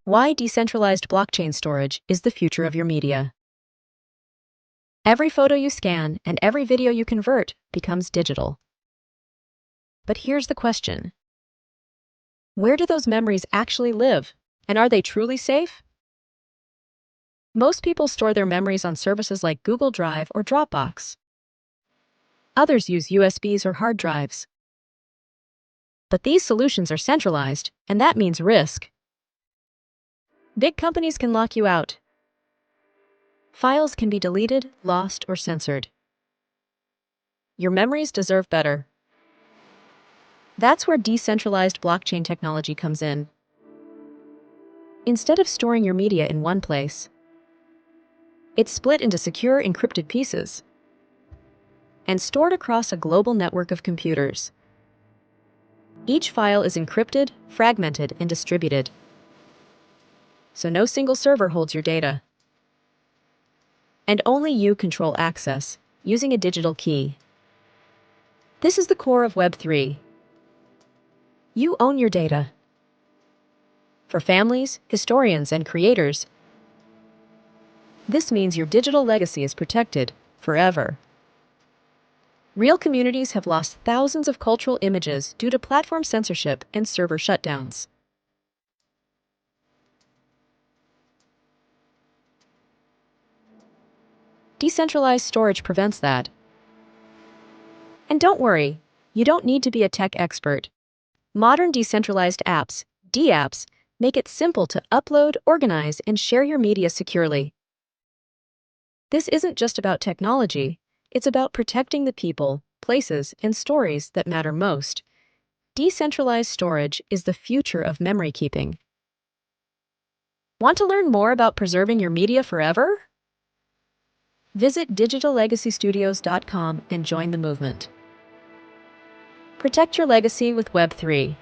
Why decentralized blockchain storage is the future of your media. Every photo you scan and every video you convert becomes digital. But here's the question. Where do those memories actually live? And are they truly safe? Most people store their memories on services like Google Drive or Dropbox. Others use USBs or hard drives. But these solutions are centralized, and that means risk. Big companies can lock you out. Files can be deleted, lost, or censored. Your memories deserve better. That's where decentralized blockchain technology comes in. Instead of storing your media in one place, it's split into secure encrypted pieces and stored across a global network of computers. Each file is encrypted, fragmented, and distributed, so no single server holds your data. And only you control access, using a digital key. This is the core of Web3. You own your data. For families, historians, and creators, this means your digital legacy is protected forever. Real communities have lost thousands of cultural images due to platform censorship and server shutdowns. Decentralized storage prevents that. And don't worry, you don't need to be a tech expert. Modern decentralized apps, DApps, make it simple to upload, organize, and share your media securely. This isn't just about technology, it's about protecting the people, places, and stories that matter most. Decentralized storage is the future of memory keeping. Want to learn more about preserving your media forever? Visit digitallegacystudios.com and join the movement. Protect your legacy with Web3.